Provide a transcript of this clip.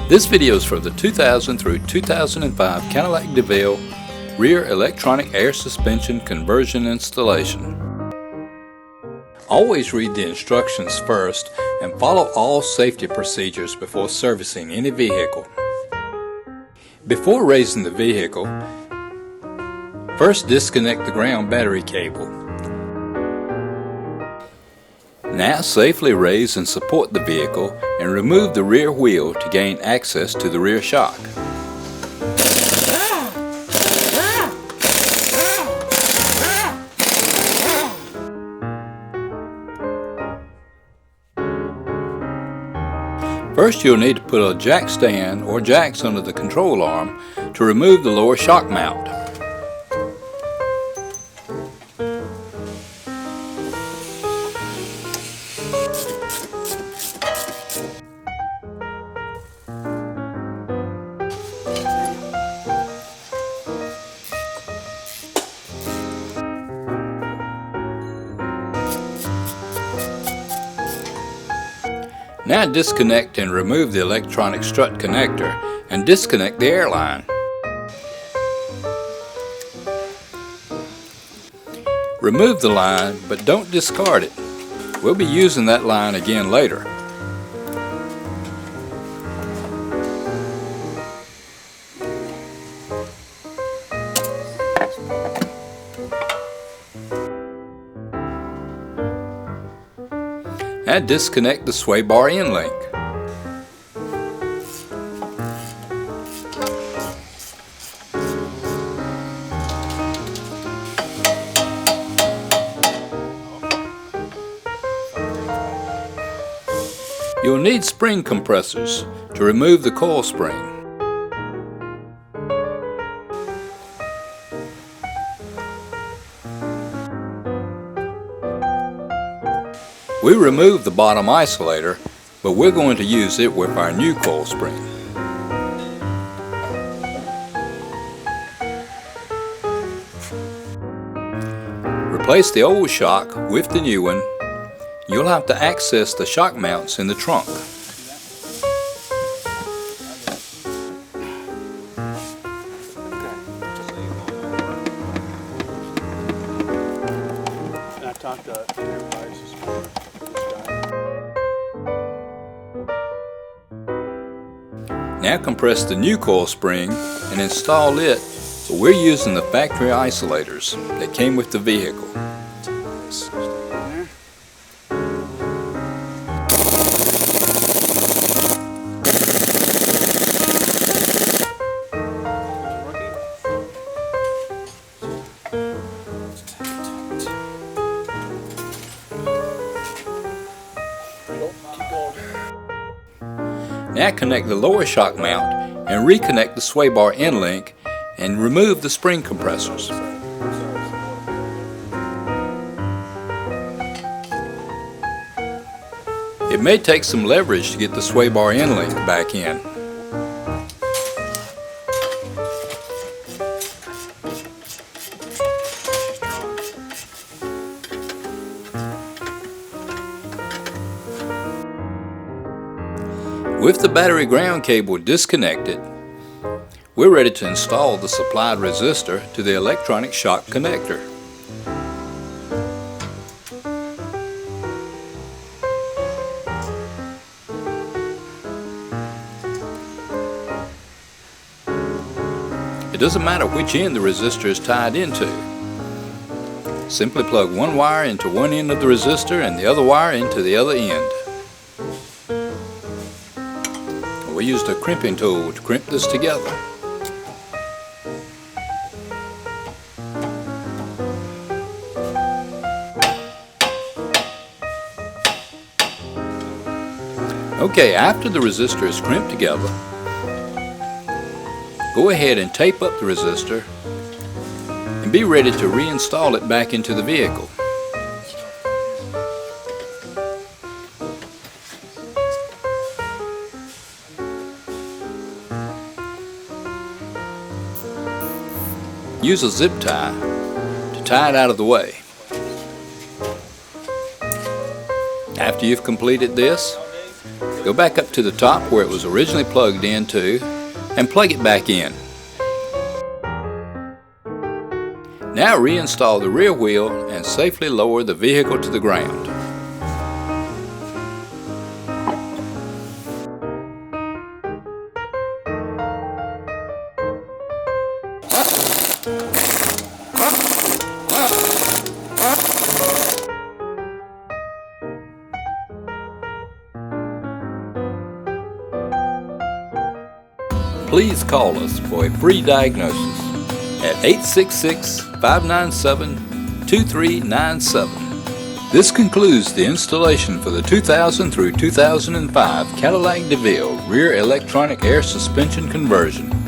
This video is for the 2000 through 2005 Cadillac Deville rear electronic air suspension conversion installation. Always read the instructions first and follow all safety procedures before servicing any vehicle. Before raising the vehicle, first disconnect the ground battery cable. Now safely raise and support the vehicle and remove the rear wheel to gain access to the rear shock. First, you'll need to put a jack stand or jacks under the control arm to remove the lower shock mount. Now disconnect and remove the electronic strut connector and disconnect the air line. Remove the line, but don't discard it. We'll be using that line again later. Now disconnect the sway bar end link. You'll need spring compressors to remove the coil spring. We removed the bottom isolator, but we're going to use it with our new coil spring. Replace the old shock with the new one. You'll have to access the shock mounts in the trunk. I talked to everybody. Now compress the new coil spring and install it, so we're using the factory isolators that came with the vehicle. Now connect the lower shock mount and reconnect the sway bar end link and remove the spring compressors. It may take some leverage to get the sway bar end link back in. With the battery ground cable disconnected, we're ready to install the supplied resistor to the electronic shock connector. It doesn't matter which end the resistor is tied into. Simply plug one wire into one end of the resistor and the other wire into the other end. We used a crimping tool to crimp this together. Okay, after the resistor is crimped together, go ahead and tape up the resistor and be ready to reinstall it back into the vehicle. Use a zip tie to tie it out of the way. After you've completed this, Go back up to the top where it was originally plugged into and plug it back in. Now reinstall the rear wheel and safely lower the vehicle to the ground. Please call us for a free diagnosis at 866-597-2397. This concludes the installation for the 2000 through 2005 Cadillac Deville rear electronic air suspension conversion.